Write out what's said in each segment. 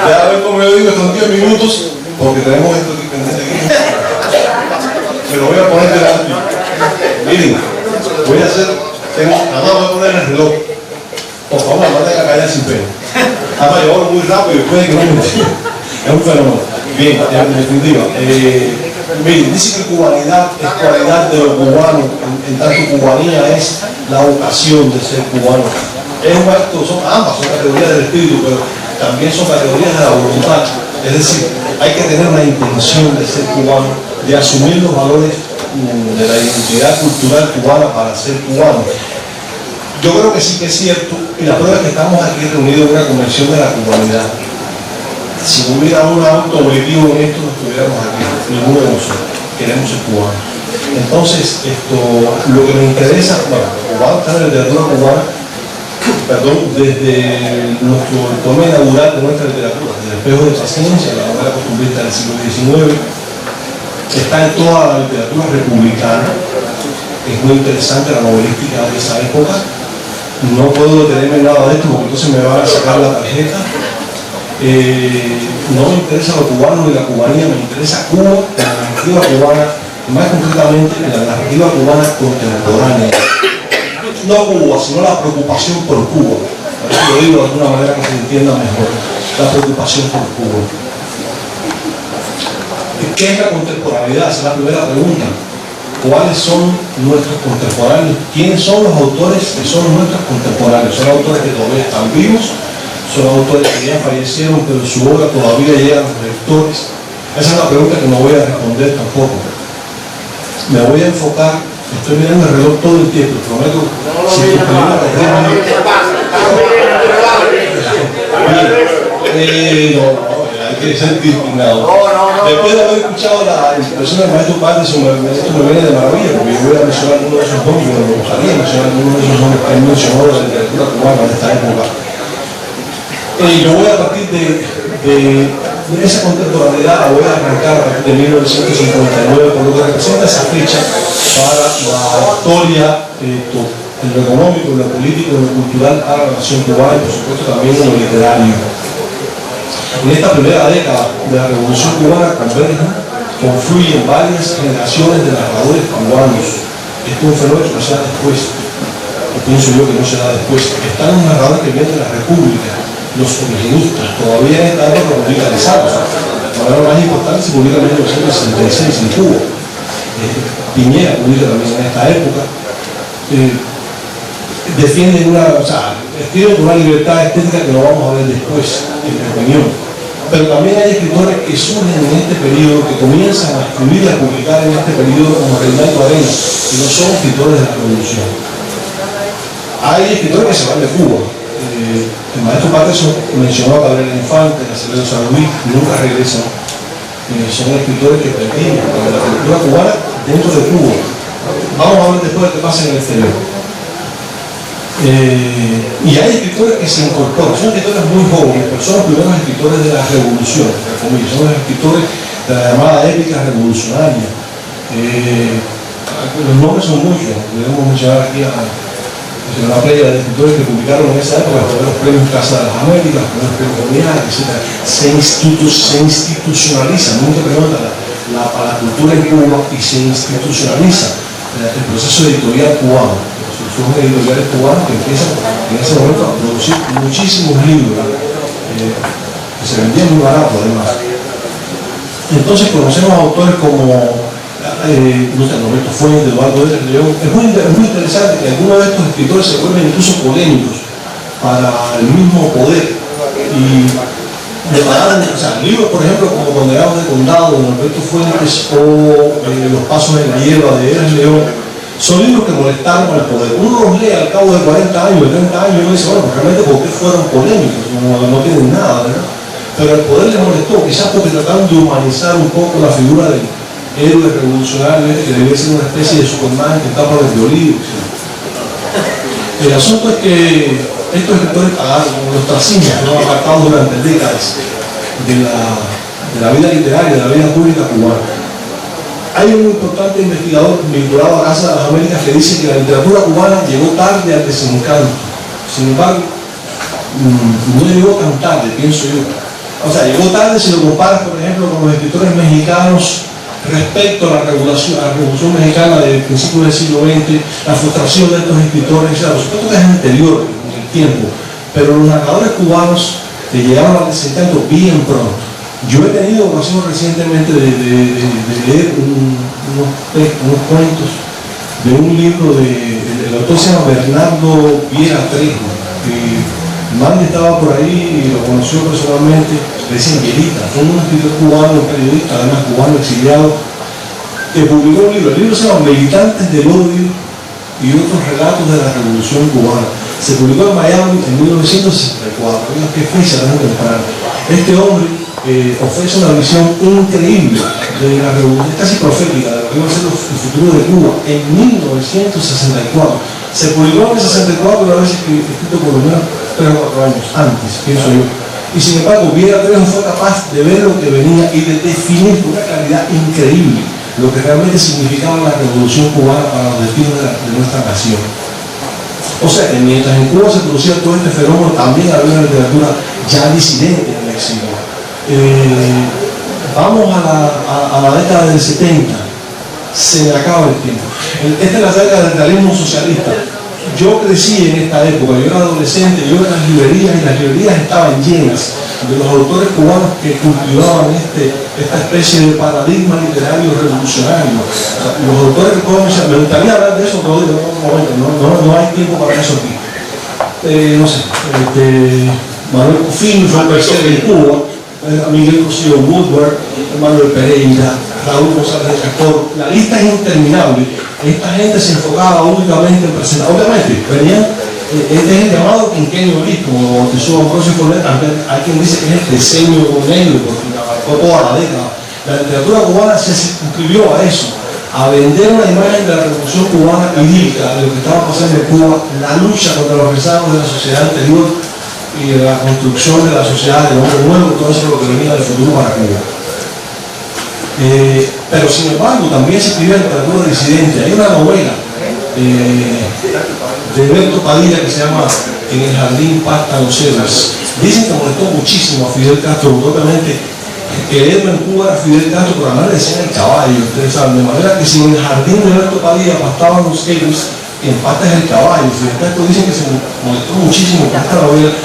Ya ven como yo digo, estos 10 minutos, porque tenemos esto aquí pendiente aquí. Me lo voy a poner delante. Miren, voy a hacer, además voy a poner el reloj. Por favor, no tenga callar sin pena. Además, yo hablo muy rápido y puede que no me entienda. Es un fenómeno. Bien, en definitiva. Miren, dice que cubanidad es cualidad de los cubanos, en tanto cubanía es la vocación de ser cubano. Son ambas, son categorías del espíritu, pero también son categorías de la voluntad. Es decir, hay que tener una intención de ser cubano, de asumir los valores de la identidad cultural cubana para ser cubano. Yo creo que sí que es cierto, y la prueba es que estamos aquí reunidos en una convención de la cubanidad. Si no hubiera un auto objetivo en esto, no estuviéramos aquí, ninguno de nosotros queremos ser cubanos. Entonces, lo que me interesa, bueno, cubano está en la literatura cubana, perdón, desde nuestro toma inaugural de nuestra literatura, desde el Espejo de Paciencia, la novela costumbrista del siglo XIX, está en toda la literatura republicana. Es muy interesante la novelística de esa época. No puedo detenerme en nada de esto porque entonces me van a sacar la tarjeta. No me interesa lo cubano ni la cubanía, me interesa Cuba, la narrativa cubana, más concretamente la narrativa cubana contemporánea. No Cuba, sino la preocupación por Cuba. Por eso lo digo de alguna manera que se entienda mejor. La preocupación por Cuba. ¿Qué es la contemporaneidad? Esa es la primera pregunta. ¿Cuáles son nuestros contemporáneos? ¿Quiénes son los autores que son nuestros contemporáneos? ¿Son autores que todavía están vivos? ¿Son autores que ya fallecieron, pero su obra todavía llega a los lectores? Esa es la pregunta que no voy a responder tampoco. Me voy a enfocar, estoy mirando el reloj todo el tiempo, prometo. Hay que ser disciplinado. Después de haber escuchado la expresión del maestro Patterson, esto me viene de maravilla, porque yo voy a mencionar algunos de esos nombres, pero me gustaría mencionar algunos de esos nombres que han mencionado de la literatura cubana de esta época. Yo voy a partir de esa contemporaneidad, voy a arrancar a partir de 1959, por lo que representa esa fecha para la historia, en lo económico, en lo político, en lo cultural para la nación cubana y por supuesto también en lo literario. En esta primera década de la Revolución Cubana confluyen varias generaciones de narradores cubanos. Esto es un fenómeno que no se da después, o pienso yo que no se da después. Están los narradores que vienen de la República, los originistas, todavía están republicanizados. La palabra más importante se publica en 1966 en Cuba. Piñera publica también en esta época. Defienden escriben con una libertad estética que lo vamos a ver después, en mi opinión. Pero también hay escritores que surgen en este periodo, que comienzan a escribir y a publicar en este periodo como Reinaldo Arenas, que no son escritores de la Revolución. Hay escritores que se van de Cuba. El maestro Patterson mencionó a Cabrera Infante, a Acevedo San Luis, nunca regresan. Son escritores que pertenecen a la cultura cubana dentro de Cuba. Vamos a ver después qué pasa en el exterior. Y hay escritores que se incorporan, son escritores muy jóvenes, pero son los primeros escritores de la revolución, son los escritores de la llamada épica revolucionaria. Los nombres son muchos, podemos mencionar aquí a una playa de escritores que publicaron en esa época, los primeros premios Casa de las Américas, los primeros premios Gonial, etc. Se institucionaliza, nunca pregunta la cultura en Cuba y se institucionaliza el proceso editorial cubano. Son editoriales cubanos que empiezan en ese momento a producir muchísimos libros que se vendían muy barato además. Entonces conocemos autores como Roberto Fuentes, Eduardo de León. Es muy interesante que algunos de estos escritores se vuelven incluso polémicos para el mismo poder y prepararon, libros por ejemplo como Condenados de Condado de Roberto Fuentes o Los Pasos en la Hierba de Eras León. Son libros que molestaron al poder. Uno los lee al cabo de 40 años, de 30 años, y uno dice, bueno, realmente ¿por qué fueron polémicos? No tienen nada, ¿verdad? Pero al poder les molestó, quizás porque trataron de humanizar un poco la figura del héroe revolucionario que debía ser una especie de Superman que está por el violín. El asunto es que estos escritores pagaron los ostracismos que fueron apartados durante décadas de la vida literaria, de la vida pública cubana. Hay un importante investigador vinculado a Casa de las Américas que dice que la literatura cubana llegó tarde al desencanto. Sin embargo, no llegó tan tarde, pienso yo. O sea, llegó tarde si lo comparas, por ejemplo, con los escritores mexicanos respecto a la Revolución Mexicana del principio del siglo XX, la frustración de estos escritores, o sea, por supuesto que es anterior en el tiempo, pero los narradores cubanos que llegaron al desencanto bien pronto. Yo he tenido ocasión recientemente de leer unos cuentos de un libro el autor se llama Bernardo Viera Trejo, que Mandy estaba por ahí y lo conoció personalmente, le decían Vielita, fue un escritor cubano, un periodista, además cubano exiliado, que publicó un libro. El libro se llama Militantes del Odio y otros relatos de la Revolución Cubana. Se publicó en Miami en 1964, que fecha tan temprana. Este hombre ofrece una visión increíble de la revolución, casi profética, de lo que iba a ser el futuro de Cuba en 1964. Se publicó en el 64 y a veces escrito por lo menos 3 o 4 años antes, pienso yo. Y sin embargo, Viera Trejo fue capaz de ver lo que venía y de definir con una claridad increíble lo que realmente significaba la revolución cubana para los destinos de nuestra nación. O sea que mientras en Cuba se producía todo este fenómeno, también había una literatura ya disidente en el exilio. Vamos a la década del 70, se me acaba el tiempo. Esta es la década del realismo socialista. Yo crecí en esta época, yo era adolescente, yo iba a las librerías y las librerías estaban llenas de los autores cubanos que cultivaban esta especie de paradigma literario revolucionario. Los autores cubanos, me gustaría hablar de eso, pero en otro momento, no hay tiempo para eso aquí. No sé, Manuel Cofín fue el tercero en Cuba, Miguel Cosío Woodward, Manuel Pereira, Raúl González de Chacor, la lista es interminable. Esta gente se enfocaba únicamente en presentar, obviamente, venían, este es el llamado quinquenio gris, como lo bautizó Ambrosio Fornet. Hay quien dice que es el diseño negro, porque abarcó toda la década. La literatura cubana se circunscribió a eso, a vender una imagen de la revolución cubana idílica, de lo que estaba pasando en Cuba, la lucha contra los rezagos de la sociedad anterior y de la construcción de la sociedad del hombre nuevo, todo eso es lo que venía del futuro para Cuba. Pero sin embargo también se escribió literatura disidente. Hay una novela de Alberto Padilla que se llama En el jardín pastan los cedros. Dicen que molestó muchísimo a Fidel Castro, obviamente que el héroe en Cuba era Fidel Castro, pero además le decían el caballo, ustedes saben, de manera que si en el jardín de Alberto Padilla pastaban los cedros, en parte es el caballo. Fidel Castro dice que se molestó muchísimo con esta novela.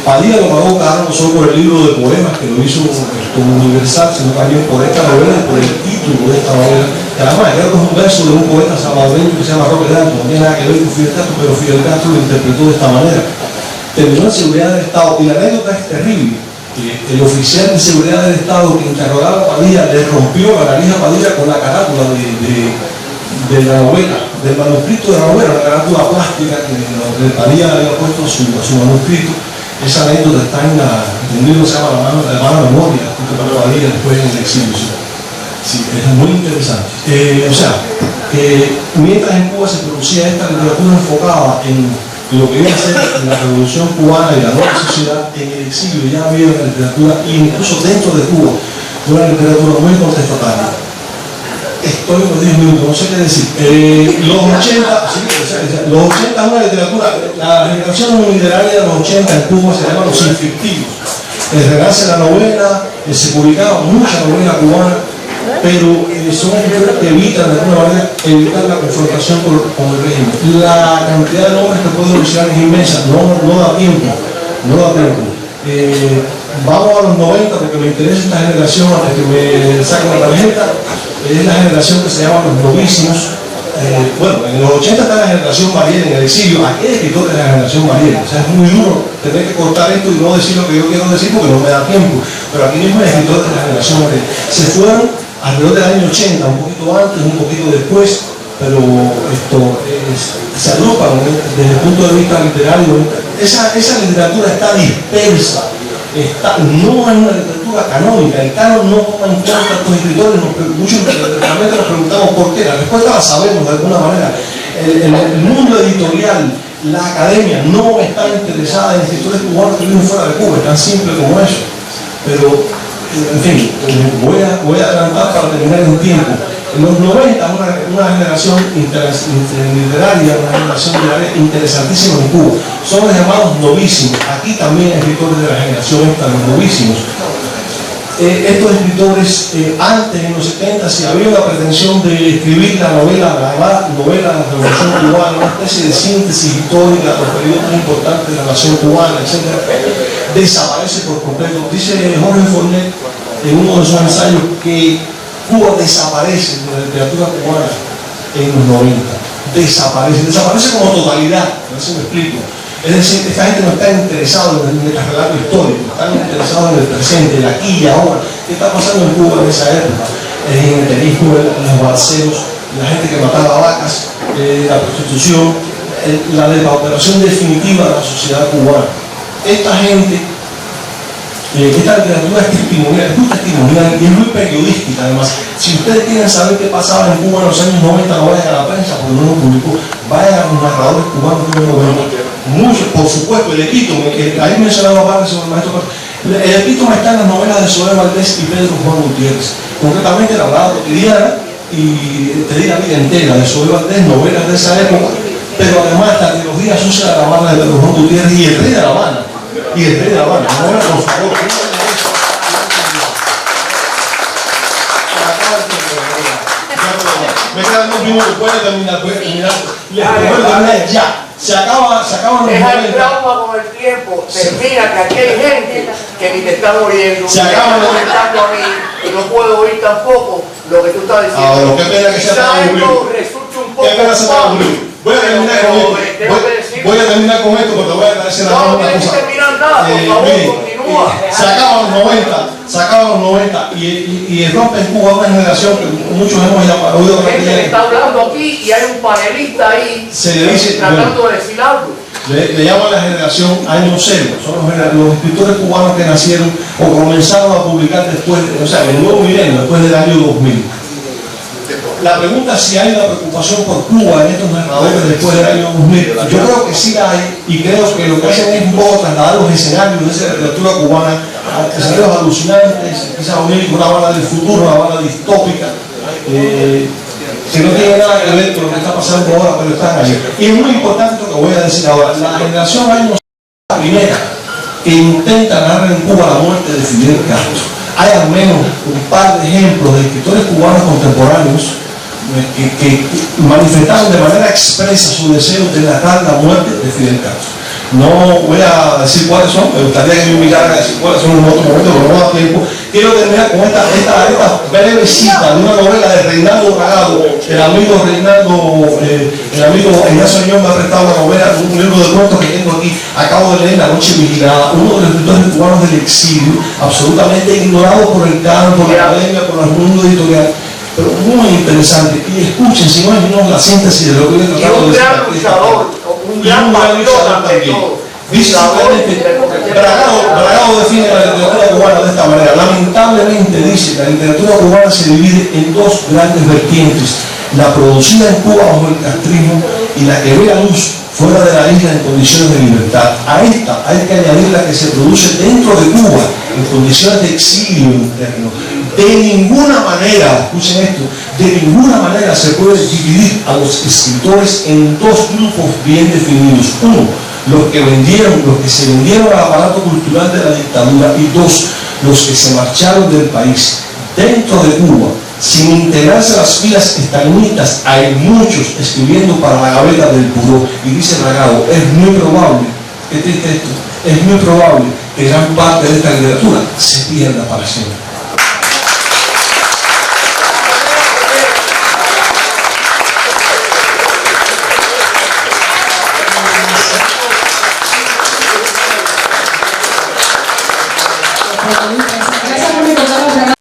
Padilla lo pagó caro no solo por el libro de poemas que lo hizo como universal, sino también por esta novela y por el título de esta novela, que además creo que es un verso de un poeta salvadoreño que se llama Roque Dalton, no tiene nada que ver con Fidel Castro, pero Fidel Castro lo interpretó de esta manera. Terminó en seguridad del Estado, y la anécdota es terrible. El oficial de seguridad del Estado que interrogaba a Padilla le rompió la nariz a Padilla con la carátula de la novela, del manuscrito de la novela, la carátula plástica que Padilla había puesto a su manuscrito. Esa anécdota está en un libro que se llama La mala memoria, escrito por Padilla después en el exilio. Sí, es muy interesante. O sea, mientras en Cuba se producía esta literatura enfocada en lo que iba a ser la revolución cubana y la nueva sociedad, en el exilio ya había una literatura, incluso dentro de Cuba, una literatura muy contestataria. Estoy por 10 minutos, no sé qué decir. Los 80, sí, los 80 es una literatura, la generación literaria de los 80 en Cuba se llama los inflictivos. Renace la novela, se publicaba mucha novela cubana, pero son escritores que evitan de alguna manera la confrontación con el régimen. La cantidad de nombres que puedo mencionar es inmensa, no da tiempo. Vamos a los 90 porque me interesa esta generación antes que me saquen la tarjeta. Es la generación que se llama los novísimos. Bueno, en los 80 está la generación Mariel en el exilio. Aquí hay escritores de la generación Mariel. O sea, es muy duro tener que cortar esto y no decir lo que yo quiero decir porque no me da tiempo. Pero aquí mismo hay escritores de la generación Mariel. Se fueron alrededor del año 80, un poquito antes, un poquito después, pero se agrupan desde el punto de vista literario. Esa literatura está dispersa. No es una literatura canónica, el canon no toma en cuenta a estos escritores, muchos realmente nos preguntamos por qué, la respuesta la sabemos de alguna manera. El mundo editorial, la academia no está interesada en escritores cubanos que viven fuera de Cuba, es tan simple como eso. Pero, en fin, voy a adelantar para terminar en tiempo. En los 90, una generación literaria, una generación literaria interesantísima en Cuba. Son los llamados novísimos. Aquí también hay escritores de la generación esta, los novísimos. Estos escritores, antes, en los 70, si había una pretensión de escribir la novela de la Revolución Cubana, una especie de síntesis histórica de los periodos más importantes de la nación cubana, etc., desaparece por completo. Dice Jorge Fornet en uno de sus ensayos que Cuba desaparece de la literatura cubana en los 90. Desaparece como totalidad, a ver si me explico. Es decir, esta gente no está interesada en el relato histórico, están interesados en el presente, el aquí y ahora. ¿Qué está pasando en Cuba en esa época? En el tenismo, los balseros, la gente que mataba vacas, la prostitución, la depauperación definitiva de la sociedad cubana. Esta gente, esta literatura es testimonial, y es muy periodística además. Si ustedes quieren saber qué pasaba en Cuba en los años 90, no vayan a la prensa porque no lo publicó, vayan a los narradores cubanos que no lo ven. Mucho, por supuesto, el epítome, ahí mencionaba aparte sobre el maestro, el epítome está en las novelas de Zoé Valdés y Pedro Juan Gutiérrez, concretamente la hablada cotidiana y te di la vida entera de Zoé Valdés, novelas de esa época, pero además la trilogía sucia de la Habana de Pedro Juan Gutiérrez y el rey de la Habana, novela, por favor. Me quedan 2 minutos, puede terminar. Les prometo terminar ya. Se acaban los deja el 90. trauma con el tiempo. Termina que aquí hay gente que ni te está oyendo, Se ni te acaban está los- comentando a mí, y no puedo oír tampoco lo que tú estás diciendo. Ahora, qué pena que sea tan Quizá aburrido. esto resulte un poco Qué pena ser tan fácil, aburrido. Voy a terminar pero con tengo esto. que decir- Voy a terminar con esto porque te voy a agradecer a No, no una tienes que cosa. terminar nada, por favor, Mire, continúa. se acaban los 90 y rompe en Cuba una generación que muchos hemos oído hablar Gente de que ella. está hablando aquí y hay un panelista ahí Se le dice- tratando de decir algo. Le llaman la generación año cero. Son los escritores cubanos que nacieron o comenzaron a publicar después, o sea, en el nuevo milenio, después del año 2000. La pregunta es si hay una preocupación por Cuba en estos narradores después del año 2000. Yo creo que sí la hay, y creo que lo que hacen es un poco trasladar los escenarios de esa literatura cubana a escenarios alucinantes, quizás unir con una bala del futuro, una bala distópica, que no tiene nada que ver con lo que está pasando ahora, pero están ahí. Y es muy importante lo que voy a decir ahora. La generación año la primera que intenta narrar en Cuba la muerte de Fidel Castro. Hay al menos un par de ejemplos de escritores cubanos contemporáneos que manifestaron de manera expresa su deseo de narrar la muerte de Fidel Castro. No voy a decir cuáles son, me gustaría que me invitaran a decir cuáles son en otro momento, pero no da tiempo. Quiero terminar con esta breve cita de una novela de Reinaldo Bragado. El amigo Ignacio Añón me ha prestado una novela, un libro de cuentos que tengo aquí. Acabo de leer La Noche Vigilada, uno de los escritores cubanos del exilio, absolutamente ignorado por el canon, por la academia, por el mundo editorial, pero muy interesante. Y escuchen, si no es la síntesis de lo que voy a Y tratar de un decir gran aquí. luchador, un gran patriota ante todo. Dice simplemente, Bragado define la literatura cubana de esta manera. Lamentablemente dice que la literatura cubana se divide en 2 grandes vertientes: la producida en Cuba bajo el castrismo y la que ve la luz fuera de la isla en condiciones de libertad. A esta hay que añadir la que se produce dentro de Cuba en condiciones de exilio interno. De ninguna manera, escuchen esto, de ninguna manera se puede dividir a los escritores en 2 grupos bien definidos. Uno, los que se vendieron al aparato cultural de la dictadura, y 2, los que se marcharon del país. Dentro de Cuba, sin integrarse a las filas estalinistas, hay muchos escribiendo para la gaveta del pudor. Y dice Bragado, es muy probable, ¿qué triste esto? Es muy probable que gran parte de esta literatura se pierda para siempre. Gracias por invitarnos.